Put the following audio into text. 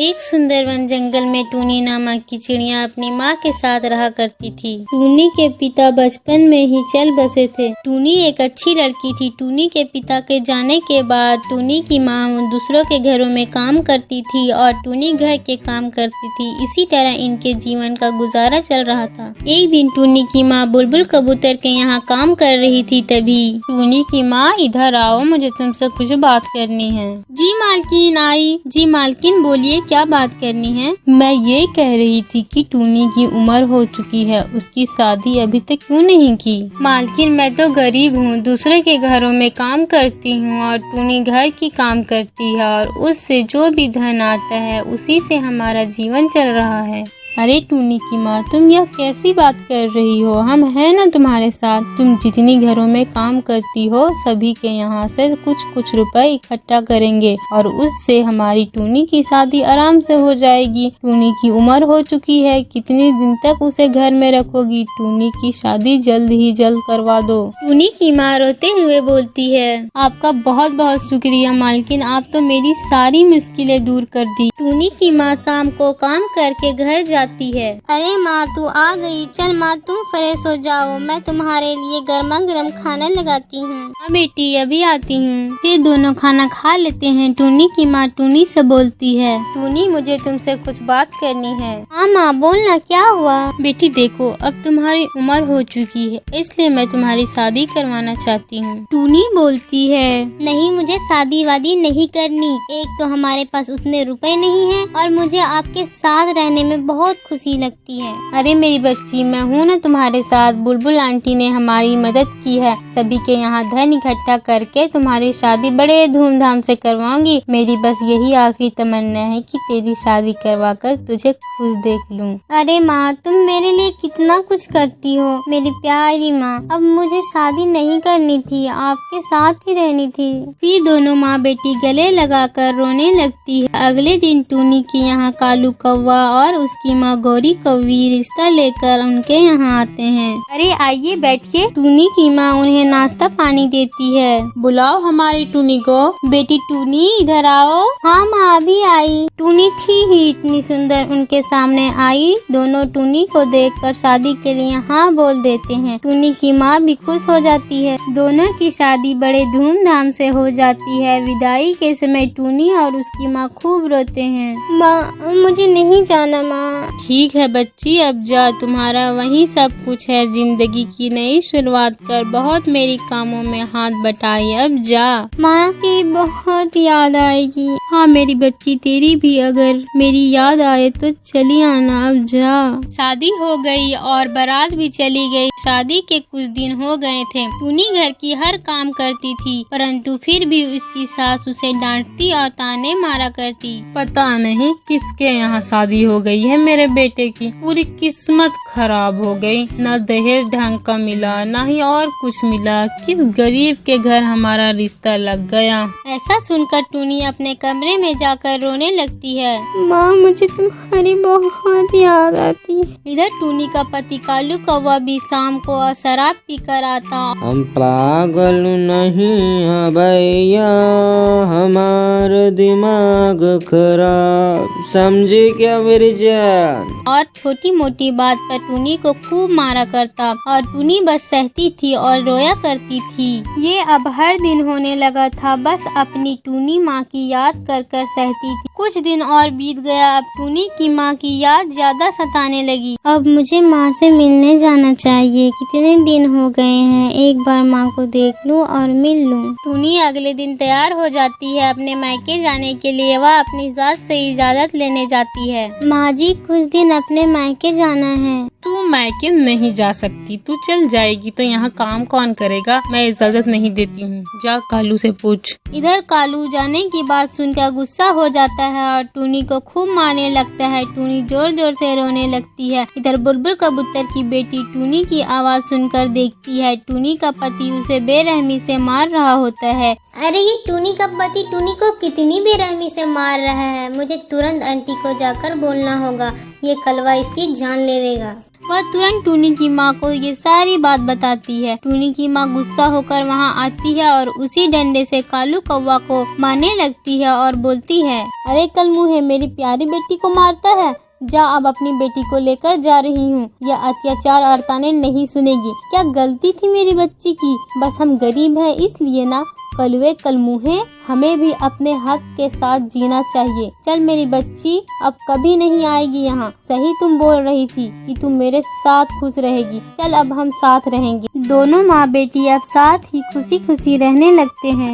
एक सुंदर वन जंगल में टूनी नामक की चिड़िया अपनी माँ के साथ रहा करती थी। टूनी के पिता बचपन में ही चल बसे थे। टूनी एक अच्छी लड़की थी। टूनी के पिता के जाने के बाद टूनी की माँ दूसरों के घरों में काम करती थी और टूनी घर के काम करती थी। इसी तरह इनके जीवन का गुजारा चल रहा था। एक दिन टूनी की माँ बुलबुल कबूतर के यहाँ काम कर रही थी। तभी टूनी की माँ, इधर आओ, मुझे तुमसे कुछ बात करनी है। जी मालकिन आई। जी मालकिन बोलिए, क्या बात करनी है? मैं ये कह रही थी कि टूनी की उम्र हो चुकी है, उसकी शादी अभी तक क्यों नहीं की? मालकिन मैं तो गरीब हूँ, दूसरे के घरों में काम करती हूँ और टूनी घर की काम करती है और उससे जो भी धन आता है उसी से हमारा जीवन चल रहा है। अरे टूनी की माँ, तुम यह कैसी बात कर रही हो? हम हैं ना तुम्हारे साथ। तुम जितनी घरों में काम करती हो सभी के यहाँ से कुछ कुछ रुपए इकट्ठा करेंगे और उससे हमारी टूनी की शादी आराम से हो जाएगी। टूनी की उम्र हो चुकी है, कितने दिन तक उसे घर में रखोगी? टूनी की शादी जल्द ही जल्द करवा दो। टूनी की माँ रोते हुए बोलती है, आपका बहुत बहुत शुक्रिया मालकिन, आप तो मेरी सारी मुश्किलें दूर कर दी। टूनी की माँ शाम को काम करके घर जाती है। अरे माँ, तू आ गई। चल माँ, तुम फ्रेश हो जाओ, मैं तुम्हारे लिए गर्मा गर्म खाना लगाती हूँ। हाँ बेटी, अभी आती हूँ। फिर दोनों खाना खा लेते हैं। टूनी की माँ टूनी से बोलती है, टूनी मुझे तुमसे कुछ बात करनी है। हाँ माँ, बोलना, क्या हुआ? बेटी देखो, अब तुम्हारी उम्र हो चुकी है, इसलिए मैं तुम्हारी शादी करवाना चाहती हूँ। टूनी बोलती है, नहीं, मुझे शादी वादी नहीं करनी। एक तो हमारे पास उतने रुपए नहीं है और मुझे आपके साथ रहने में बहुत खुशी लगती है। अरे मेरी बच्ची, मैं हूँ ना तुम्हारे साथ। बुलबुल आंटी ने हमारी मदद की है। सभी के यहाँ धन इकट्ठा करके तुम्हारी शादी बड़े धूमधाम से करवाऊंगी। मेरी बस यही आखिरी तमन्ना है कि तेरी शादी करवा कर तुझे खुश देख लूं। अरे माँ, तुम मेरे लिए कितना कुछ करती हो मेरी प्यारी माँ। अब मुझे शादी नहीं करनी थी, आपके साथ ही रहनी थी। फिर दोनों माँ बेटी गले लगाकर रोने लगती है। अगले दिन टूनी के यहाँ कालू कौवा और उसकी माँ गौरी कौवी रिश्ता लेकर उनके यहाँ आते हैं। अरे आइए, बैठिए। टूनी की माँ उन्हें नाश्ता पानी देती है। बुलाओ हमारी टूनी को। बेटी टूनी, इधर आओ। हाँ माँ, अभी आई। टूनी थी ही इतनी सुंदर उनके सामने आई। दोनों टूनी को देखकर शादी के लिए हाँ बोल देते हैं। टूनी की माँ भी खुश हो जाती है। दोनों की शादी बड़े धूमधाम से हो जाती है। विदाई के समय टूनी और उसकी माँ खूब रोते हैं। माँ, मुझे नहीं जाना माँ। ठीक है बच्ची, अब जा, तुम्हारा वही सब कुछ है। जिंदगी की नई शुरुआत कर, बहुत मेरी कामों में हाथ बटाई, अब जा। माँ की बहुत याद आएगी। हाँ मेरी बच्ची, तेरी भी अगर मेरी याद आए तो चली आना, अब जा। शादी हो गई और बारात भी चली गई। शादी के कुछ दिन हो गए थे। टूनी घर की हर काम करती थी, परंतु फिर भी उसकी सास उसे डांटती और ताने मारा करती। पता नहीं किसके यहाँ शादी हो गई है मेरे बेटे की। पूरी किस्मत खराब हो गई। न दहेज ढंग का मिला, न ही और कुछ मिला। किस गरीब के घर हमारा रिश्ता लग गया। ऐसा सुनकर टूनी अपने कमरे में जाकर रोने लगती है। माँ, मुझे तुम्हारी बहुत याद आती है। इधर टूनी का पति कालू कौवा भी शाम को शराब पीकर आता। हम पागल नहीं है भैया, हमार दिमाग खराब, समझी क्या मेरी जान? और छोटी मोटी बात पर टूनी को खूब मारा करता और टूनी बस सहती थी और रोया करती थी। ये अब हर दिन होने लगा था। बस अपनी टूनी माँ की याद कर कर सहती थी। कुछ दिन और बीत गया। अब टूनी की माँ की याद ज्यादा सताने लगी। अब मुझे माँ से मिलने जाना चाहिए। कितने दिन हो गए हैं, एक बार माँ को देख लूं और मिल लूं। टूनी अगले दिन तैयार हो जाती है अपने मायके जाने के लिए। वह अपनी सास से इजाजत लेने जाती है। माँ जी, कुछ दिन अपने मायके जाना है। तू मायके नहीं जा सकती, तू चल जाएगी तो यहाँ काम कौन करेगा? मैं इजाजत नहीं देती हूँ, जा कालू से पूछ। इधर कालू जाने की बात सुनकर गुस्सा हो जाता है और टूनी को खूब मारने लगता है। टूनी जोर जोर से रोने लगती है। इधर बुलबुल कबूतर की बेटी टूनी की आवाज सुनकर देखती है। टूनी का पति उसे बेरहमी से मार रहा होता है। अरे ये टूनी का पति टूनी को कितनी बेरहमी से मार रहा है। मुझे तुरंत आंटी को जाकर बोलना होगा, ये कलवा इसकी जान ले लेगा। वह तुरंत टूनी की माँ को ये सारी बात बताती है। टूनी की माँ गुस्सा होकर वहाँ आती है और उसी डंडे से कालू कौवा को मारने लगती है और बोलती है, अरे कलमुहे, मेरी प्यारी बेटी को मारता है। जा, अब अपनी बेटी को लेकर जा रही हूँ। यह अत्याचार औरताने नहीं सुनेगी। क्या गलती थी मेरी बच्ची की? बस हम गरीब हैं इसलिए ना। कलुए कलमुहे, हमें भी अपने हक के साथ जीना चाहिए। चल मेरी बच्ची, अब कभी नहीं आएगी यहाँ। सही तुम बोल रही थी कि तुम मेरे साथ खुश रहेगी। चल अब हम साथ रहेंगे। दोनों माँ बेटी अब साथ ही खुशी खुशी रहने लगते हैं।